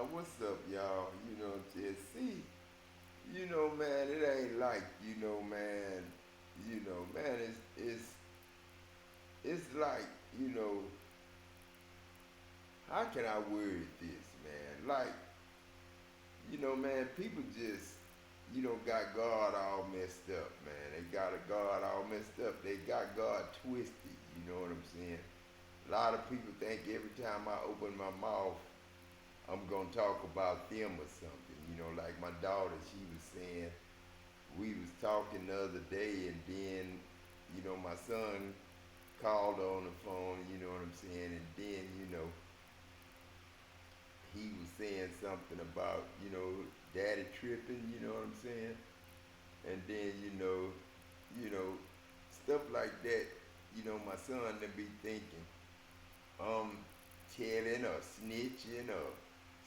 What's up, y'all? Just see, man, it ain't like, man, it's like, you know, how can I word this, man? Like, man, people just, got God all messed up, man. They got a God all messed up. They got God twisted, you know what I'm saying? A lot of people think every time I open my mouth, I'm gonna talk about them or something. Like my daughter, she was saying we was talking the other day, and then my son called her on the phone. You know what I'm saying, and then he was saying something about daddy tripping. You know what I'm saying, and then stuff like that. My son then be thinking telling or snitching or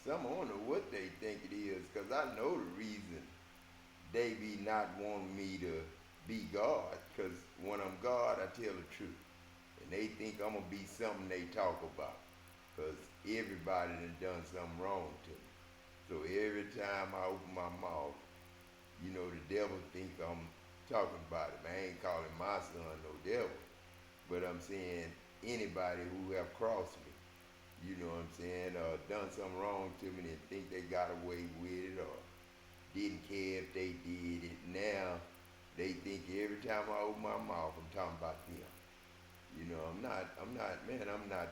some. I don't know what they think it is, because I know the reason they be not wanting me to be God. Because when I'm God, I tell the truth. And they think I'm going to be something they talk about. Because everybody done something wrong to me. So every time I open my mouth, the devil think I'm talking about him. I ain't calling my son no devil. But I'm saying anybody who have crossed me, done something wrong to me and think they got away with it, or didn't care if they did it. Now they think every time I open my mouth, I'm talking about them. I'm not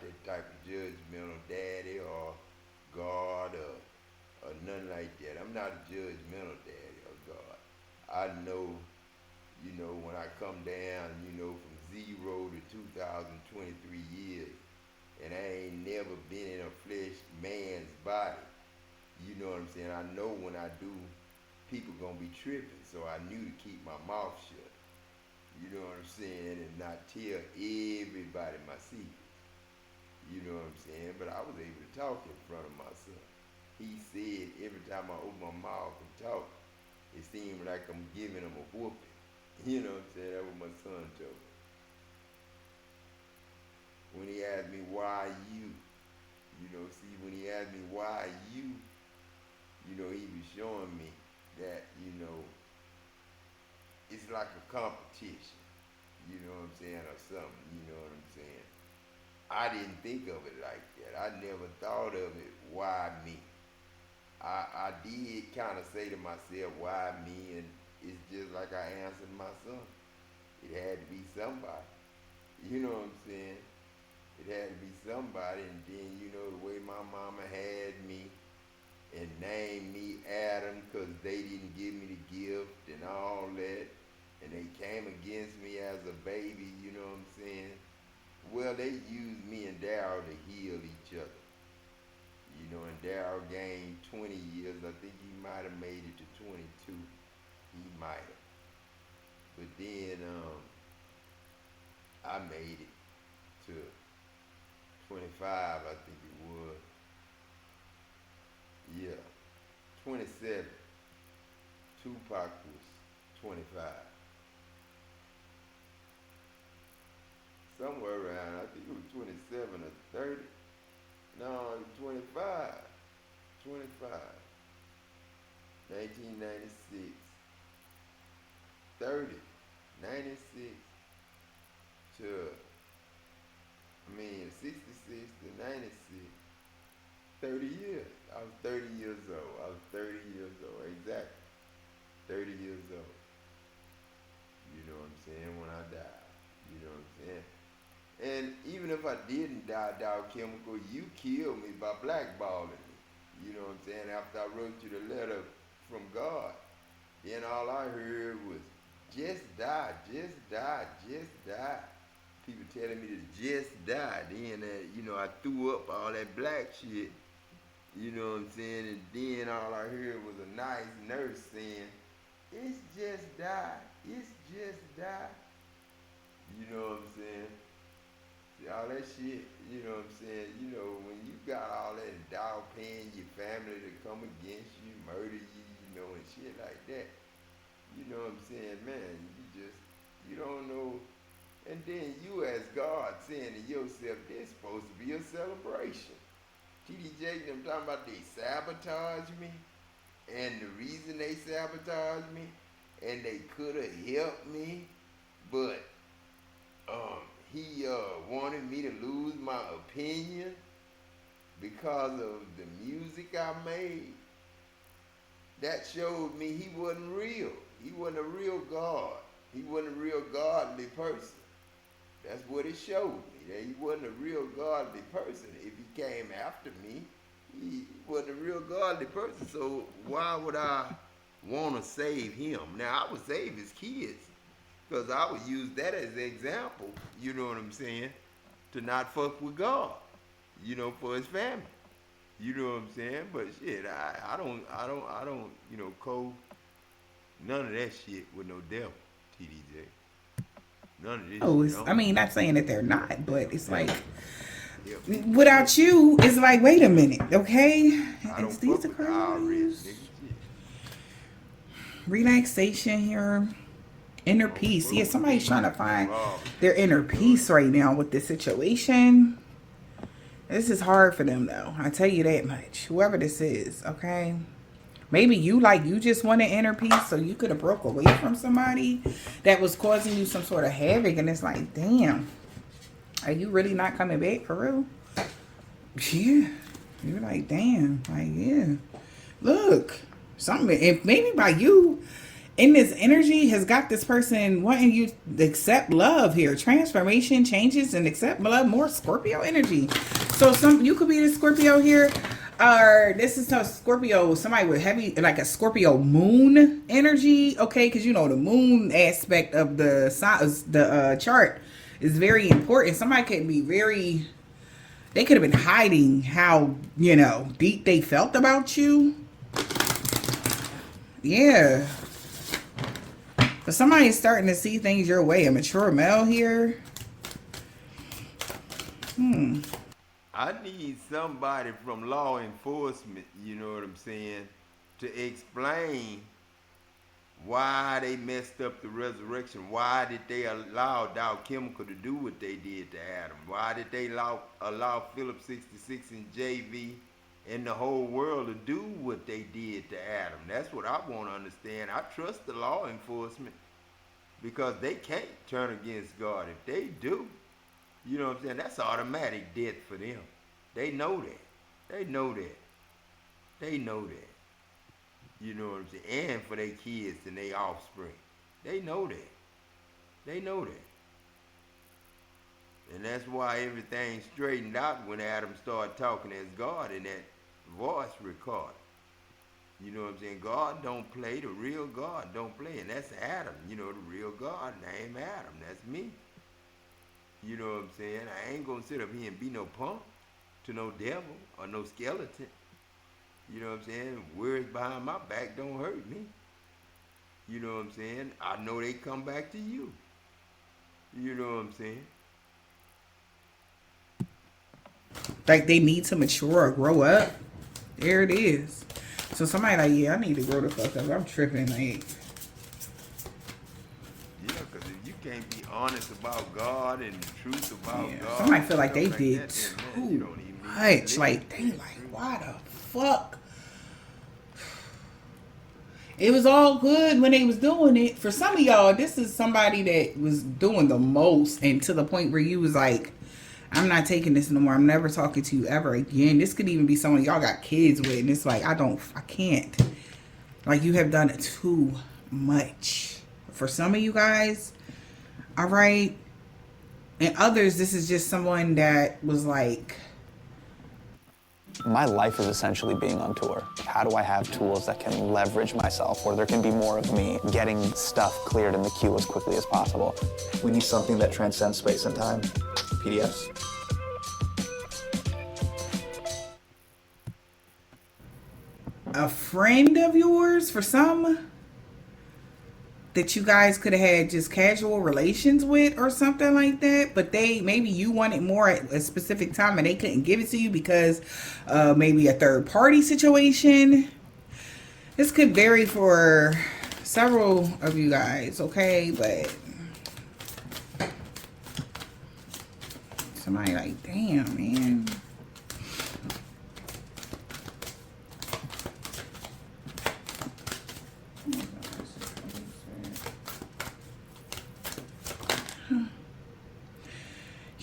that type of judgmental daddy or God or nothing like that. I'm not a judgmental daddy or God. I know, when I come down, from 0 to 2023 years, and I ain't never been in a flesh man's body. You know what I'm saying? I know when I do, people gonna be tripping. So I knew to keep my mouth shut. You know what I'm saying? And not tell everybody my secrets. You know what I'm saying? But I was able to talk in front of my son. He said every time I open my mouth and talk, it seemed like I'm giving him a whooping. You know what I'm saying? That's what my son told me. When he asked me why you, see, when he asked me why you, he was showing me that, it's like a competition, you know what I'm saying, or something, you know what I'm saying. I didn't think of it like that. I never thought of it, why me? I did kind of say to myself, why me? And it's just like I answered my son. It had to be somebody. You know what I'm saying? It had to be somebody. And then, the way my mama had me and named me Adam because they didn't give me the gift and all that. And they came against me as a baby, you know what I'm saying? Well, they used me and Daryl to heal each other. And Daryl gained 20 years. I think he might have made it to 22. He might have. But then I made it to 25, I think it was. Yeah, 27. Tupac was 25. Somewhere around, I think it was 27 or 30. No, it was 25. 25. 1996. 30. 96 to, 66 to 96. 30 years. I was 30 years old. I was 30 years old. Exactly. 30 years old. You know what I'm saying? When I died. You know what I'm saying? And even if I didn't die, Dow Chemical, you killed me by blackballing me. You know what I'm saying? After I wrote you the letter from God, then all I heard was, just die, just die, just die. People telling me to just die. Then, I threw up all that black shit. You know what I'm saying? And then all I heard was a nice nurse saying, it's just die, it's just die. You know what I'm saying? See, all that shit, you know what I'm saying? When you got all that dog paying your family to come against you, murder you, and shit like that, you know what I'm saying, man, you don't know. And then you as God saying to yourself, this supposed to be a celebration. TDJ, I'm talking about they sabotage me, and the reason they sabotage me, and they could have helped me, but he wanted me to lose my opinion because of the music I made. That showed me he wasn't real. He wasn't a real God. He wasn't a real godly person. That's what it showed me, that he wasn't a real godly person. If he came after me, he wasn't a real godly person. So why would I want to save him? Now, I would save his kids because I would use that as an example, you know what I'm saying, to not fuck with God, you know, for his family. You know what I'm saying? But shit, I don't, you know, none of that shit with no devil, TDJ. None of this Oh, shit. I mean, not saying that they're not, but it's like Help me. without you, it's like, wait a minute, okay? I It's don't these fuck the with the IRS, curves. nigga. Shit. Relaxation here. Inner I don't peace. Yeah, fuck with somebody's these trying to find robbers. their inner peace right now with this situation. This is hard for them, though. I tell you that much. Whoever this is, okay? Maybe you just wanted inner peace, so you could have broke away from somebody that was causing you some sort of havoc, and it's like, damn, are you really not coming back for real? Yeah. You're like, damn, like, yeah. Look, something, if maybe by you in this energy has got this person wanting you to accept love here. Transformation, changes, and accept love. More Scorpio energy. So you could be the Scorpio here, or this is a Scorpio, somebody with heavy, like a Scorpio moon energy, okay? Because you know the moon aspect of the chart is very important. Somebody could be they could have been hiding how, you know, deep they felt about you. Yeah. But somebody is starting to see things your way. A mature male here. I need somebody from law enforcement, you know what I'm saying, to explain why they messed up the resurrection. Why did they allow Dow Chemical to do what they did to Adam? Why did they allow Philip 66 and JV and the whole world to do what they did to Adam? That's what I want to understand. I trust the law enforcement because they can't turn against God. If they do, you know what I'm saying, that's automatic death for them. They know that. They know that. They know that. You know what I'm saying? And for their kids and their offspring. They know that. They know that. And that's why everything straightened out when Adam started talking as God in that voice recorder. You know what I'm saying? God don't play. The real God don't play. And that's Adam. You know, the real God named Adam. That's me. You know what I'm saying? I ain't gonna sit up here and be no punk to no devil or no skeleton. You know what I'm saying? Words behind my back don't hurt me. You know what I'm saying? I know they come back to you. You know what I'm saying? Like they need to mature or grow up. There it is. So somebody like, yeah, I need to grow the fuck up. I'm tripping, like. Yeah, because if you can't be honest about God and the truth about God. Somebody feel like they like did that, too much. Like, they like, why the fuck? It was all good when they was doing it. For some of y'all, this is somebody that was doing the most, and to the point where you was like, I'm not taking this no more. I'm never talking to you ever again. This could even be someone y'all got kids with, and it's like, I can't. Like, you have done it too much. For some of you guys, all right? And others, this is just someone that was like, my life is essentially being on tour. How do I have tools that can leverage myself where there can be more of me getting stuff cleared in the queue as quickly as possible? We need something that transcends space and time. PDFs. a friend of yours for some that you guys could have had just casual relations with or something like that, but maybe you wanted more at a specific time and they couldn't give it to you because maybe a third party situation. This could vary for several of you guys, okay? But somebody like, damn, man.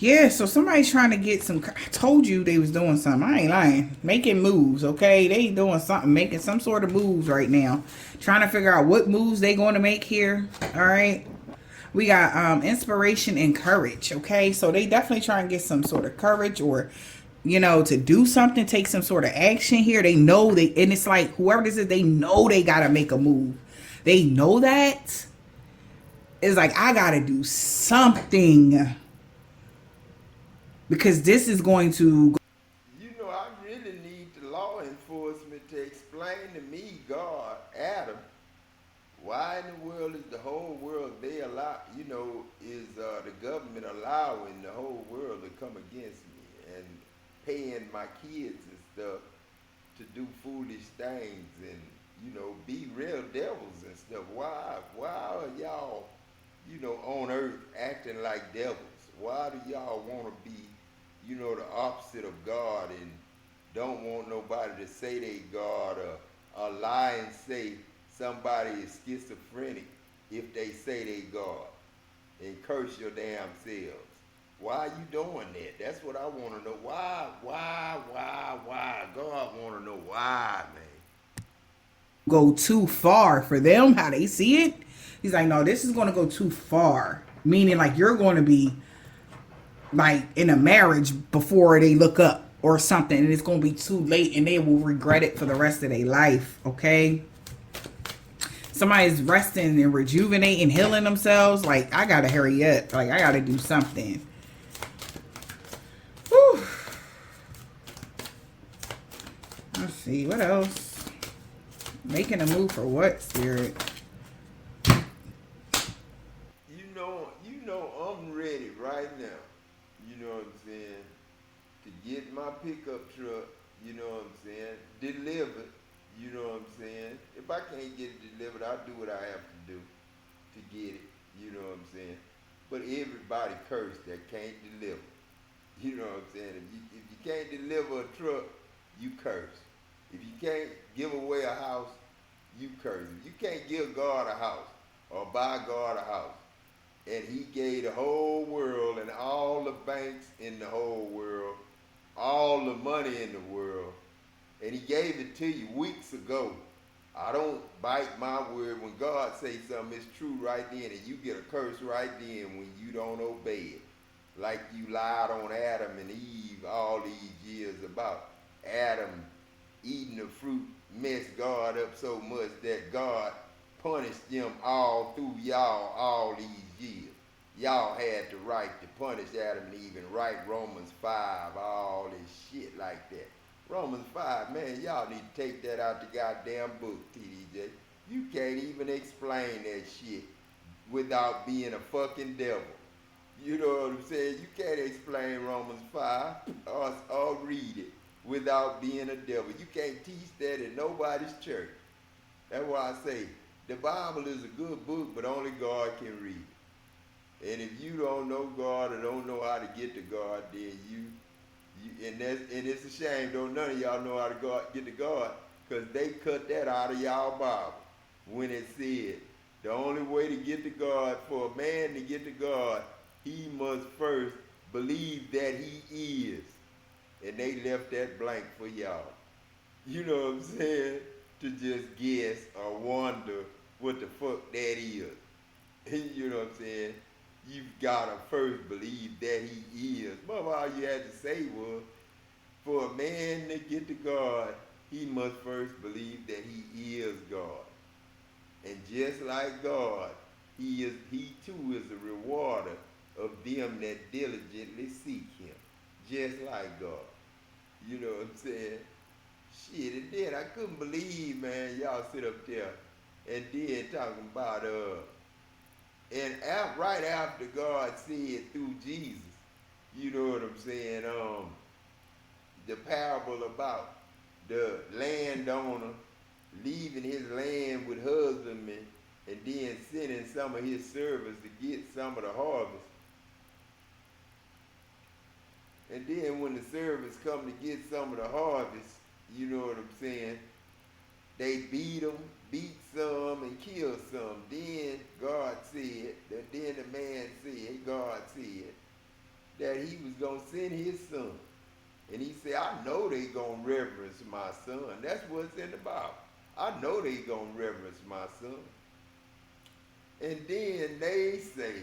Yeah, so somebody's trying to get some. I told you they was doing something. I ain't lying. Making moves, okay? They doing something, making some sort of moves right now. Trying to figure out what moves they going to make here. All right. We got inspiration and courage, okay? So they definitely try and get some sort of courage or, to do something, take some sort of action here. They know and it's like whoever this is, they know they got to make a move. They know that. It's like, I got to do something because this is going to. I really need the law enforcement to explain to me, God, Adam, why in the world is the whole world they allow, is the government allowing the whole world to come against me and paying my kids and stuff to do foolish things and, be real devils and stuff. Why are y'all, on earth acting like devils? Why do y'all want to be, the opposite of God and don't want nobody to say they God or lie and say somebody is schizophrenic if they say they God and curse your damn selves? Why you doing that? That's what I want to know. Why? God want to know why, man. Go too far for them, how they see it. He's like, no, this is going to go too far. Meaning, like, you're going to be like in a marriage before they look up or something, and it's going to be too late and they will regret it for the rest of their life, okay? Somebody's resting and rejuvenating, healing themselves. Like, I got to hurry up. Like, I got to do something. Whew. Let's see, what else? Making a move for what, Spirit? I'm ready right now. You know what I'm saying? To get my pickup truck, you know what I'm saying, delivered, you know what I'm saying. If I can't get it delivered, I'll do what I have to do to get it, you know what I'm saying. But everybody cursed that can't deliver. You know what I'm saying? If you can't deliver a truck, you curse. If you can't give away a house, you curse. If you can't give God a house or buy God a house, and he gave the whole world and all the banks in the whole world, all the money in the world, and he gave it to you weeks ago. I don't bite my word. When God says something, it's true right then, and you get a curse right then when you don't obey it. Like you lied on Adam and Eve all these years about Adam eating the fruit messed God up so much that God punished them all through y'all all these years. Y'all had the right to punish Adam and Eve and write Romans 5, all this shit like that. Romans 5, man, y'all need to take that out the goddamn book, TDJ. You can't even explain that shit without being a fucking devil. You know what I'm saying? You can't explain Romans 5 or read it without being a devil. You can't teach that in nobody's church. That's why I say the Bible is a good book, but only God can read it. And if you don't know God or don't know how to get to God, then and it's a shame, don't none of y'all know how to get to God, because they cut that out of y'all Bible when it said the only way to get to God, for a man to get to God, he must first believe that he is. And they left that blank for y'all. You know what I'm saying? To just guess or wonder what the fuck that is. You know what I'm saying? You've got to first believe that he is. But all you had to say was, for a man to get to God, he must first believe that he is God. And just like God, he too is a rewarder of them that diligently seek him. Just like God. You know what I'm saying? Shit, and then I couldn't believe, man, y'all sit up there and then talking about right after God said through Jesus, you know what I'm saying, the parable about the landowner leaving his land with husbandmen and then sending some of his servants to get some of the harvest. And then when the servants come to get some of the harvest, you know what I'm saying, they beat some and kill some. Then God said, God said, that he was going to send his son. And he said, I know they going to reverence my son. That's what's in the Bible. I know they going to reverence my son. And then they say,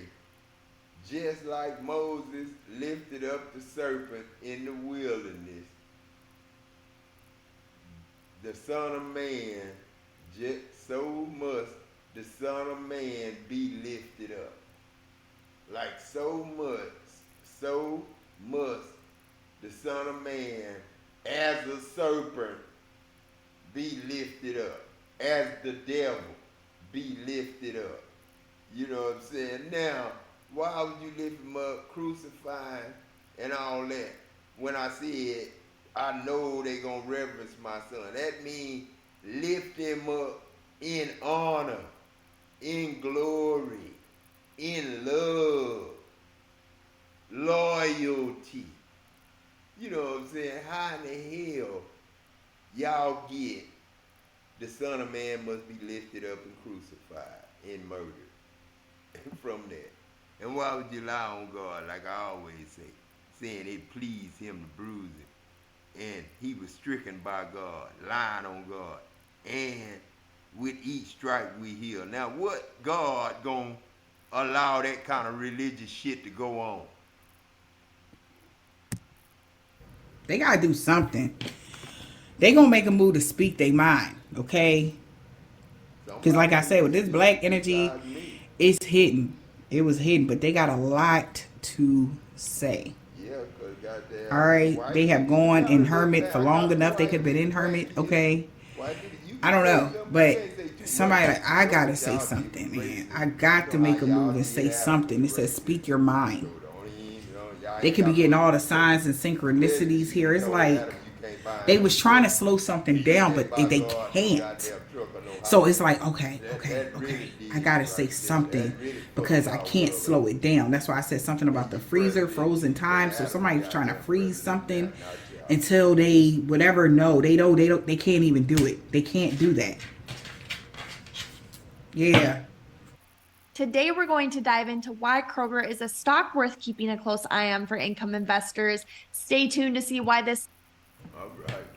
just like Moses lifted up the serpent in the wilderness, the Son of Man, just so must the Son of Man be lifted up. Like so must the Son of Man as a serpent be lifted up, as the devil be lifted up. You know what I'm saying? Now, why would you lift him up, crucifying and all that? When I said, I know they gonna reverence my son. That means lift him up in honor, in glory, in love, loyalty. You know what I'm saying? How in the hell y'all get the Son of Man must be lifted up and crucified and murdered from that? And why would you lie on God, like I always say, saying it pleased him to bruise him? And he was stricken by God, lying on God. And with each stripe we heal. Now what God gonna allow that kind of religious shit to go on? They gotta do something. They gonna make a move to speak their mind, okay? Because like I said, with this black energy, it's hidden. It was hidden, but they got a lot to say. Yeah, because goddamn. All right, they have gone in hermit for long enough. They could have been in hermit, okay? I don't know, but somebody like, I gotta say something, man. I got to make a move and say something. It says speak your mind. They could be getting all the signs and synchronicities here. It's like they was trying to slow something down, but they can't. So it's like, okay. I gotta say something because I can't slow it down. That's why I said something about the freezer, frozen time. So somebody's trying to freeze something until they whatever. No, they can't even do it. They can't do that. Yeah. Today, we're going to dive into why Kroger is a stock worth keeping a close eye on for income investors. Stay tuned to see why this.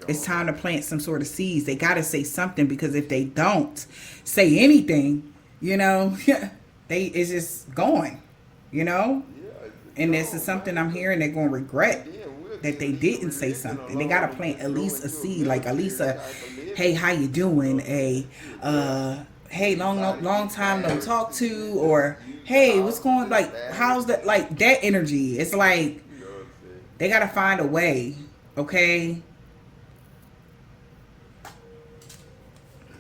It's time to plant some sort of seeds. They got to say something, because if they don't say anything, you know, it's just going, you know? And this is something I'm hearing they're going to regret, that they didn't say something. They got to plant at least a seed, like at least a, hey, how you doing? Hey, long time no talk to, or hey, what's going, like, how's that, like that energy. It's like they got to find a way, okay?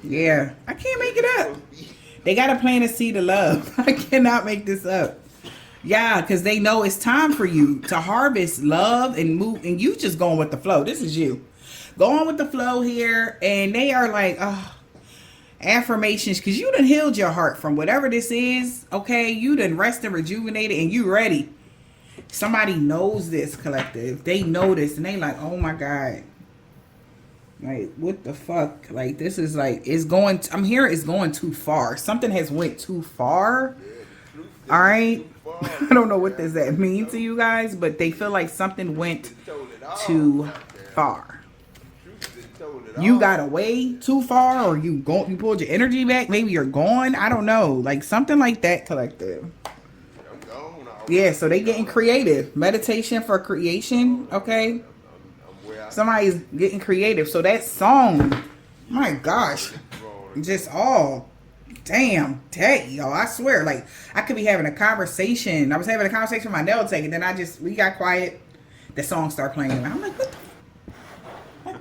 Yeah, I can't make it up. They got to plant a seed of love. I cannot make this up. Yeah, because they know it's time for you to harvest love and move, and you just going with the flow. This is you going with the flow here, and they are like, oh, affirmations, because you done healed your heart from whatever this is, okay? You done rest and rejuvenated, and you ready. Somebody knows this, collective. They know this, and they like, oh my God. Like, what the fuck? Like, this is like, it's going, I'm hearing it's going too far. Something has went too far. All right? I don't know what does that mean to you guys, but they feel like something went too far. You got away too far, or you pulled your energy back. Maybe you're gone. I don't know. Like something like that, collective. Yeah, so they getting creative. Meditation for creation, okay? Somebody's getting creative. So that song, my gosh, just all damn day, y'all. I swear, like I could be having a conversation. I was having a conversation with my nail tech, and then we got quiet. The song started playing, and I'm like,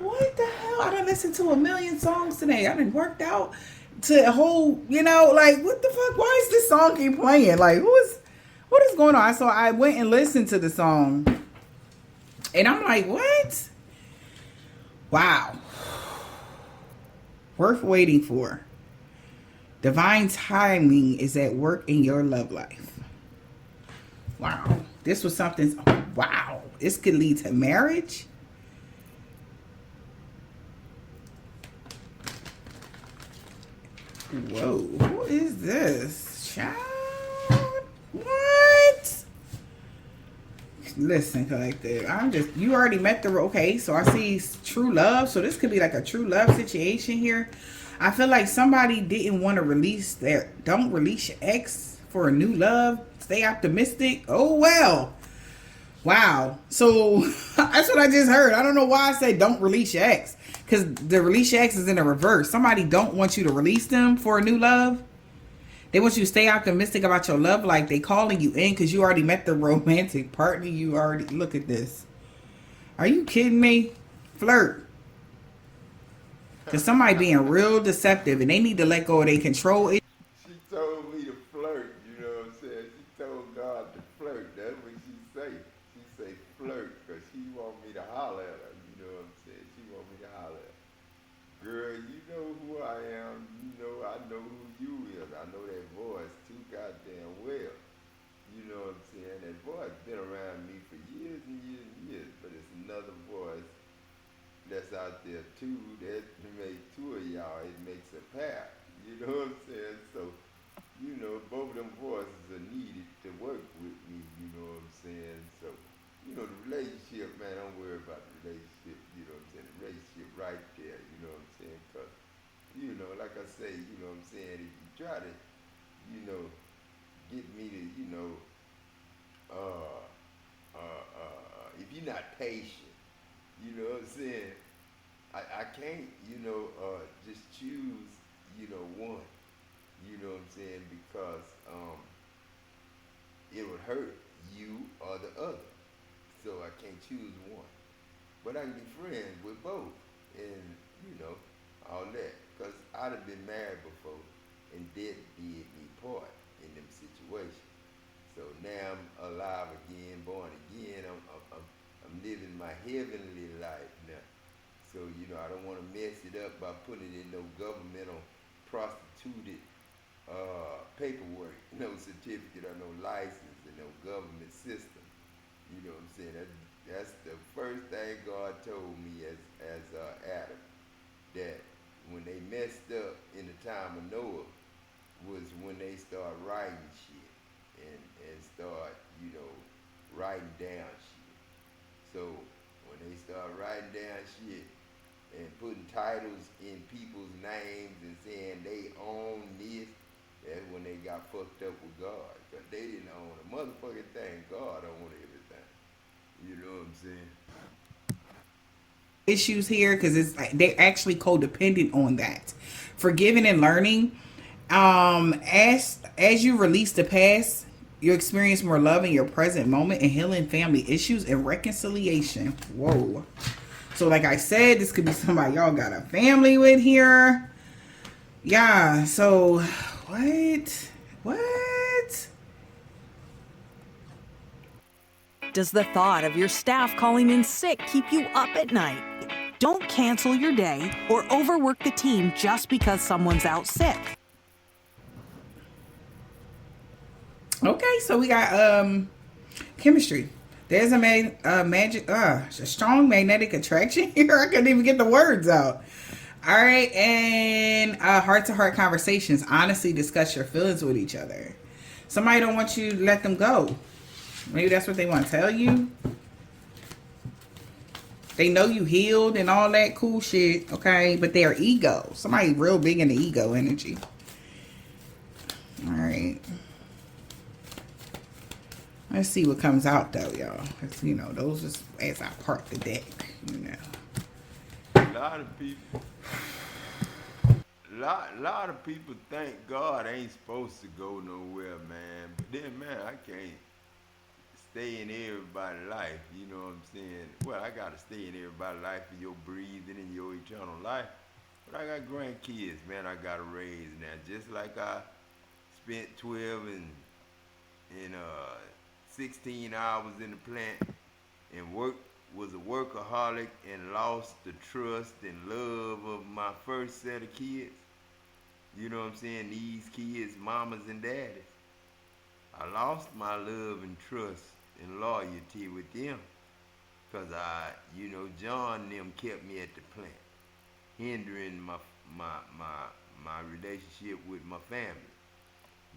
what the hell? I done listened to a million songs today. I done worked out to a whole, you know, like what the fuck? Why is this song keep playing? Like what is going on? So I went and listened to the song, and I'm like, what? Wow. Worth waiting for. Divine timing is at work in your love life. Wow. This was something, wow. This could lead to marriage. Whoa. Who is this? Child? What? Listen, collective. You already met the, okay, so I see true love. So this could be like a true love situation here. I feel like somebody didn't want to don't release your ex for a new love. Stay optimistic. Oh, well. Wow. So that's what I just heard. I don't know why I said don't release your ex. Because the release your ex is in the reverse. Somebody don't want you to release them for a new love. They want you to stay optimistic about your love, like they calling you in because you already met the romantic partner. You already, look at this. Are you kidding me? Flirt. Because somebody being real deceptive and they need to let go of their control. She told me to flirt, you know what I'm saying? She told God to flirt. That's what she say. She say flirt because she want me to holler at her, you know what I'm saying? She want me to holler at her. Girl, you know who I am. You know I know who you is. I know that voice too goddamn well. You know what I'm saying? That voice been around me for years and years and years, but it's another voice that's out there too that make two of y'all. It makes a pair. You know what I'm saying? So, you know, both of them voices are needed to work with me. You know what I'm saying? So, you know, the relationship, man, don't worry about the relationship. You know what I'm saying? The relationship right there. You know what I'm saying? Because, you know, like I say, you know what I'm saying? If you try to, you know, get me to, you know, if you're not patient, you know what I'm saying? I can't, you know, just choose, you know, one. You know what I'm saying? Because it would hurt you or the other. So I can't choose one. But I can be friends with both. And, you know, all that. Because I'd have been married before and death did me part in them situations. So now I'm alive again, born again. I'm living my heavenly life now. So, you know, I don't want to mess it up by putting it in no governmental prostituted paperwork, no certificate or no license and no government system. You know what I'm saying? That's the first thing God told me as Adam, that when they messed up in the time of Noah was when they start writing shit and start, you know, writing down shit. So when they start writing down shit and putting titles in people's names and saying they own this, that's when they got fucked up with God. Because they didn't own a motherfucking thing. God owned everything. You know what I'm saying? Issues here because it's like they're actually codependent on that. Forgiving and learning. As you release the past, you experience more love in your present moment and healing family issues and reconciliation. Whoa. So like I said, this could be somebody y'all got a family with here. Yeah, so what? What? Does the thought of your staff calling in sick keep you up at night? Don't cancel your day or overwork the team just because someone's out sick. Okay, so we got chemistry. There's a strong magnetic attraction here. I couldn't even get the words out. All right, and heart-to-heart conversations. Honestly discuss your feelings with each other. Somebody don't want you to let them go. Maybe that's what they want to tell you. They know you healed and all that cool shit, okay? But they're ego. Somebody real big in the ego energy. All right. Let's see what comes out, though, y'all. Because, you know, those is as I part the deck, you know. A lot of people think God ain't supposed to go nowhere, man. But then, man, I can't stay in everybody's life, you know what I'm saying? Well, I gotta stay in everybody's life for your breathing and your eternal life. But I got grandkids, man, I gotta raise now. Just like I spent 12 and 16 hours in the plant and was a workaholic and lost the trust and love of my first set of kids. You know what I'm saying? These kids, mamas and daddies. I lost my love and trust and loyalty with them because John and them kept me at the plant, hindering my relationship with my family.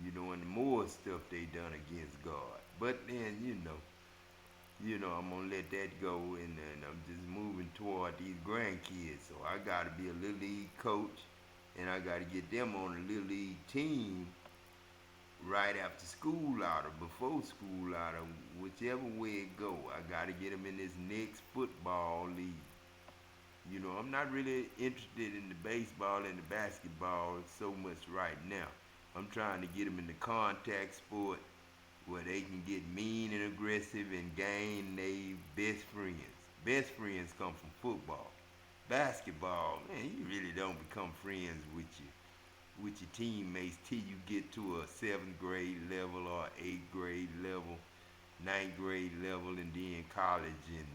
You know, and the more stuff they done against God. But then, you know, I'm gonna let that go, and then I'm just moving toward these grandkids. So I gotta be a little league coach, and I gotta get them on a little league team right after school out or before school out or whichever way it go. I gotta get them in this next football league. You know, I'm not really interested in the baseball and the basketball so much right now. I'm trying to get them in the contact sport where they can get mean and aggressive and gain their best friends. Best friends come from football. Basketball, man, you really don't become friends with your teammates till you get to a seventh grade level or eighth grade level, ninth grade level, and then college and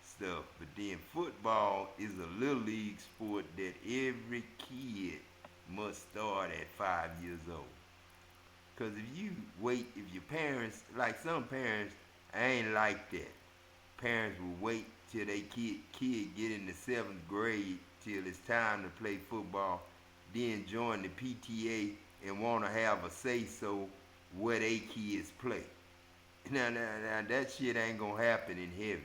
stuff. But then football is a little league sport that every kid must start at 5 years old. Cause if you wait, if your parents, like some parents, I ain't like that. Parents will wait till they kid get in the seventh grade till it's time to play football, then join the PTA and want to have a say so where they kids play. Now that shit ain't gonna happen in heaven.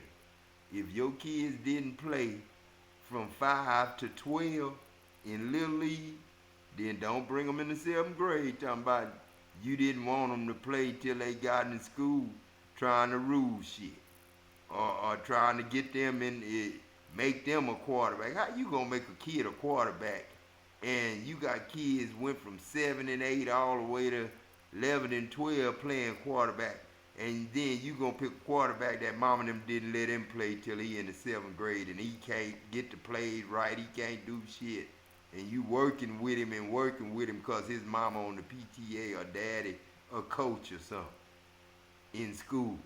If your kids didn't play from 5 to 12 in Little League, then don't bring them in the seventh grade talking about you didn't want them to play till they got in school trying to rule shit or trying to get them in, make them a quarterback. How you gonna make a kid a quarterback and you got kids went from 7 and 8 all the way to 11 and 12 playing quarterback, and then you gonna pick a quarterback that mom and them didn't let him play till he in the seventh grade, and he can't get to play right, he can't do shit, and you working with him because his mama on the PTA or daddy a coach or something in school,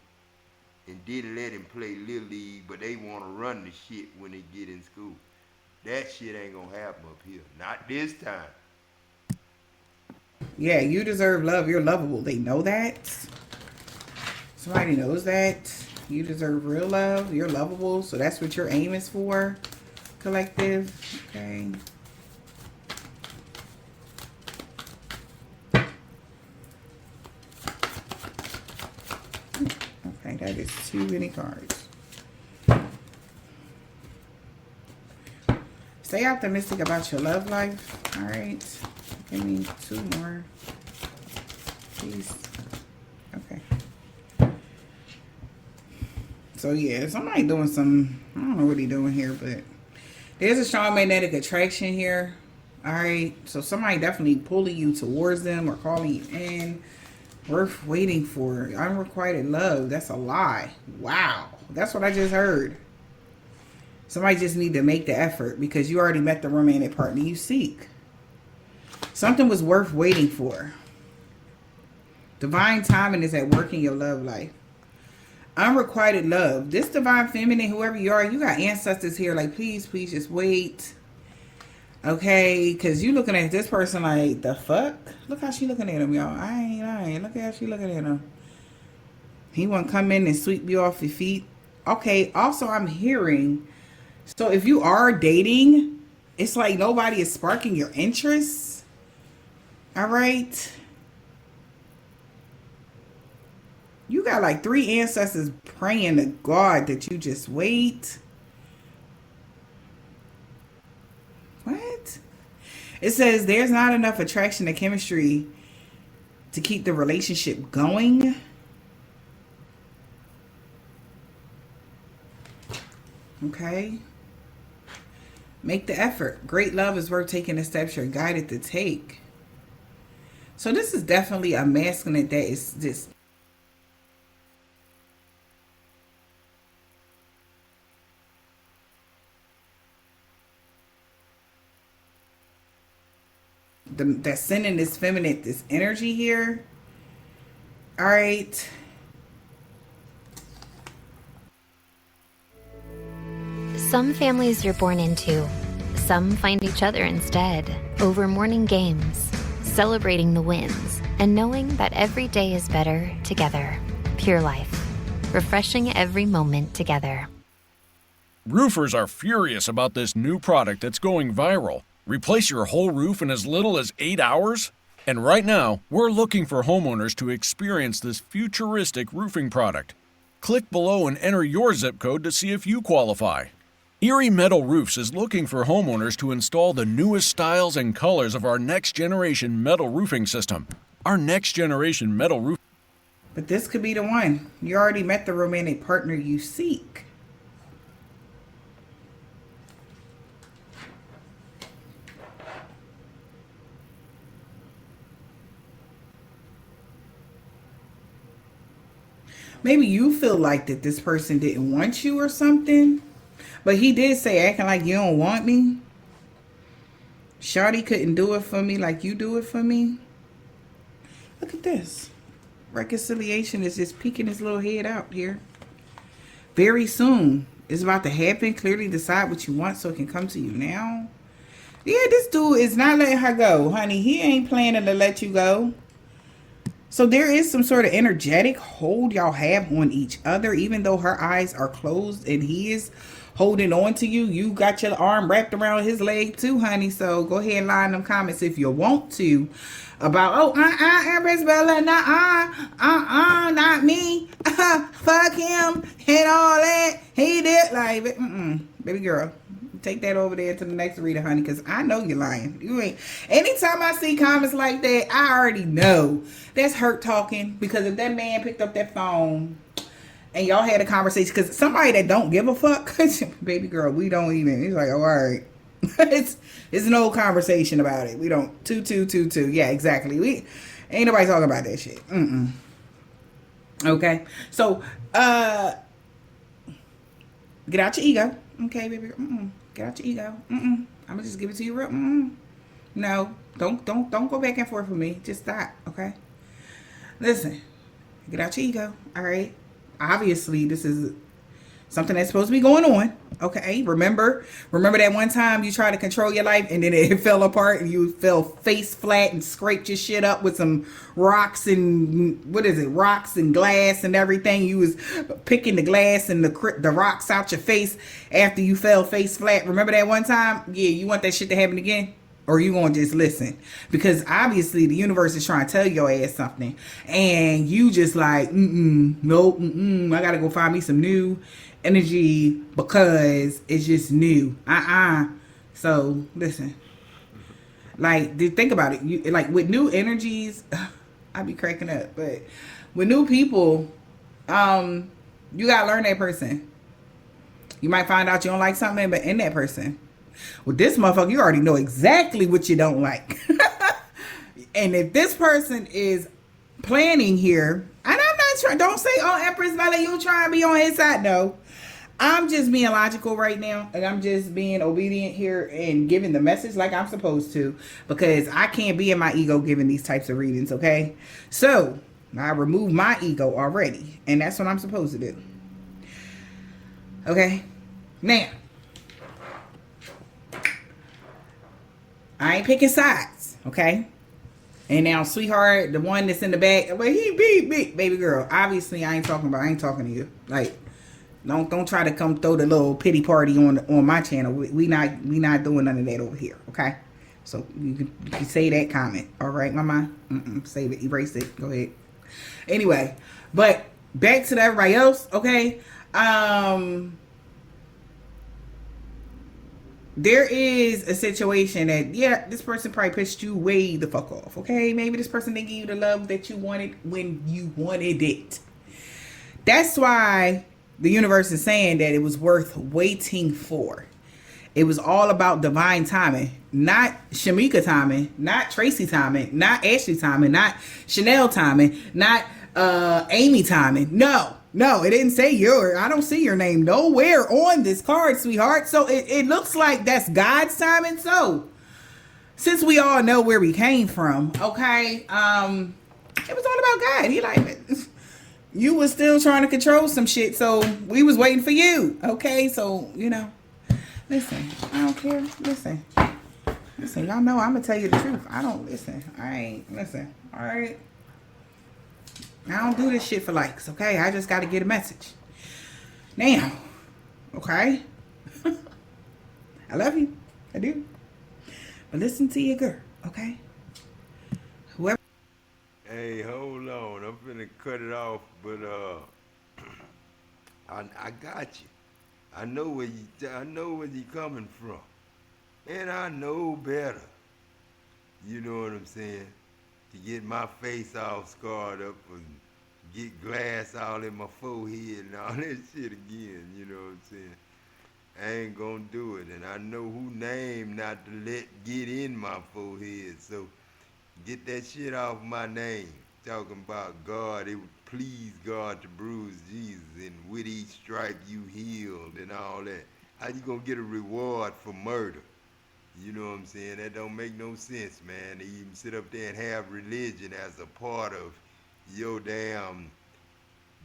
and didn't let him play Little League, but they want to run the shit when they get in school. That shit ain't gonna happen up here. Not this time. Yeah, you deserve love. You're lovable. They know that. Somebody knows that. You deserve real love. You're lovable. So that's what your aim is for, collective. Okay. Okay, that is too many cards. Stay optimistic about your love life. All right. Give me 2 more. Please. Okay. So, yeah, somebody doing some, I don't know what he's doing here, but there's a strong magnetic attraction here. All right. So, somebody definitely pulling you towards them or calling you in. Worth waiting for. Unrequited love. That's a lie. Wow. That's what I just heard. Somebody just need to make the effort because you already met the romantic partner you seek. Something was worth waiting for. Divine timing is at work in your love life. Unrequited love. This divine feminine, whoever you are, you got ancestors here. Like, please just wait. Okay, because you looking at this person like, the fuck? Look how she looking at him, y'all. I ain't. Look how she looking at him. He want to come in and sweep you off your feet. Okay, also I'm hearing, so if you are dating, it's like nobody is sparking your interest. All right. You got like 3 ancestors praying to God that you just wait. What? It says there's not enough attraction and chemistry to keep the relationship going. Okay. Make the effort. Great love is worth taking the steps you're guided to take. So this is definitely a masculine that is just that's sending this feminine, this energy here. All right. Some families you're born into. Some find each other instead, over morning games, celebrating the wins, and knowing that every day is better together. Pure Life. Refreshing every moment together. Roofers are furious about this new product that's going viral. Replace your whole roof in as little as 8 hours? And right now, we're looking for homeowners to experience this futuristic roofing product. Click below and enter your zip code to see if you qualify. Erie Metal Roofs is looking for homeowners to install the newest styles and colors of our next generation metal roofing system. Our next generation metal roof. But this could be the one. You already met the romantic partner you seek. Maybe you feel like that this person didn't want you or something. But he did say, acting like you don't want me. Shawty couldn't do it for me like you do it for me. Look at this. Reconciliation is just peeking his little head out here. Very soon. It's about to happen. Clearly decide what you want so it can come to you now. Yeah, this dude is not letting her go, honey. He ain't planning to let you go. So there is some sort of energetic hold y'all have on each other, even though her eyes are closed and he is holding on to you. You got your arm wrapped around his leg too, honey. So go ahead and lie in them comments if you want to about, Empress Bella, not me. Fuck him and all that. He did like, baby girl. Take that over there to the next reader, honey, because I know you're lying. You ain't. Anytime I see comments like that, I already know that's hurt talking. Because if that man picked up that phone and y'all had a conversation, because somebody that don't give a fuck, baby girl, we don't even. He's like, oh, all right, it's no conversation about it. We don't. Two. Yeah, exactly. We ain't nobody talking about that shit. Okay, so get out your ego. Okay, baby. Get out your ego. I'm gonna just give it to you real. No, don't go back and forth with me. Just stop. Okay. Listen, get out your ego. All right. Obviously, this is something that's supposed to be going on. Okay. Remember that one time you tried to control your life and then it fell apart and you fell face flat and scraped your shit up with some rocks and rocks and glass and everything. You was picking the glass and the rocks out your face after you fell face flat. Remember that one time? Yeah, you want that shit to happen again? Or you gonna just listen? Because obviously the universe is trying to tell your ass something and you just like, nope, I gotta go find me some new energy because it's just new. So listen, like, think about it. You like with new energies, I be cracking up, but with new people, you gotta learn that person. You might find out you don't like something, but in that person. With this motherfucker, you already know exactly what you don't like. And if this person is planning here, and I'm not trying, don't say, oh, Empress Valley, you trying to be on his side. No, I'm just being logical right now. And I'm just being obedient here and giving the message like I'm supposed to. Because I can't be in my ego giving these types of readings, okay? So, I removed my ego already. And that's what I'm supposed to do. Okay? Now, I ain't picking sides, okay? And now, sweetheart, the one that's in the back, but he beat baby girl. Obviously, I ain't talking to you. Like, don't try to come throw the little pity party on my channel. We not doing none of that over here, okay? So you can say that comment, all right, mama? Save it, erase it. Go ahead. Anyway, but back to everybody else, okay? There is a situation that, yeah, this person probably pissed you way the fuck off, okay? Maybe this person didn't give you the love that you wanted when you wanted it. That's why the universe is saying that it was worth waiting for. It was all about divine timing, not Shamika timing, not Tracy timing, not Ashley timing, not Chanel timing, not Amy timing. No, it didn't say I don't see your name nowhere on this card, sweetheart. So it looks like that's God's timing. So since we all know where we came from, okay, it was all about God. He like, you was still trying to control some shit, so we was waiting for you. Okay, so listen, I don't care. Listen, y'all know I'm gonna tell you the truth. I don't listen. I ain't listen. All right. I don't do this shit for likes, okay? I just got to get a message. Now, okay? I love you. I do. But listen to your girl, okay? Hey, hold on. I'm finna cut it off, but I got you. I know where you coming from. And I know better. You know what I'm saying? To get my face all scarred up and get glass all in my forehead and all that shit again, you know what I'm saying? I ain't gonna do it, and I know who name not to let get in my forehead, so get that shit off my name. Talking about God, it would please God to bruise Jesus, and with each stripe you healed and all that. How you gonna get a reward for murder? You know what I'm saying? That don't make no sense, man. To even sit up there and have religion as a part of your damn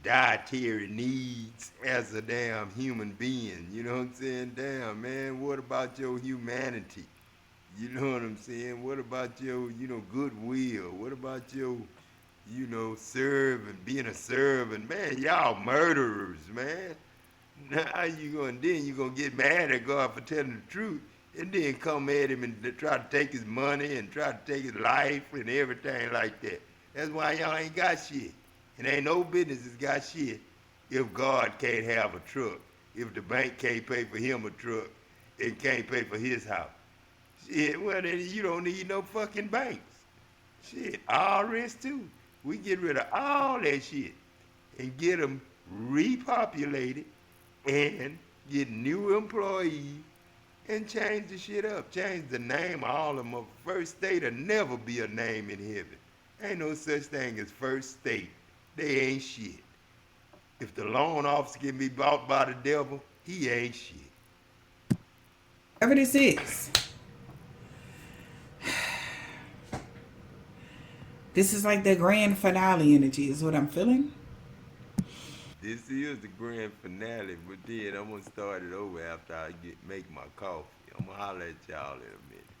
dietary needs as a damn human being. You know what I'm saying? Damn, man, what about your humanity? You know what I'm saying? What about your, goodwill? What about your, serving, being a servant? Man, y'all murderers, man. Now you gonna get mad at God for telling the truth, and then come at him and try to take his money and try to take his life and everything like that. That's why y'all ain't got shit. And ain't no business has got shit if God can't have a truck. If the bank can't pay for him a truck, it can't pay for his house. Shit, well then you don't need no fucking banks. Shit, all rest too. We get rid of all that shit and get them repopulated and get new employees and change the shit up. Change the name of all of them. First state will never be a name in heaven. Ain't no such thing as first state. They ain't shit. If the loan officer can be bought by the devil, he ain't shit. Whatever this is. This is like the grand finale energy is what I'm feeling. This is the grand finale, but then I'm gonna start it over after I make my coffee. I'm gonna holler at y'all in a minute.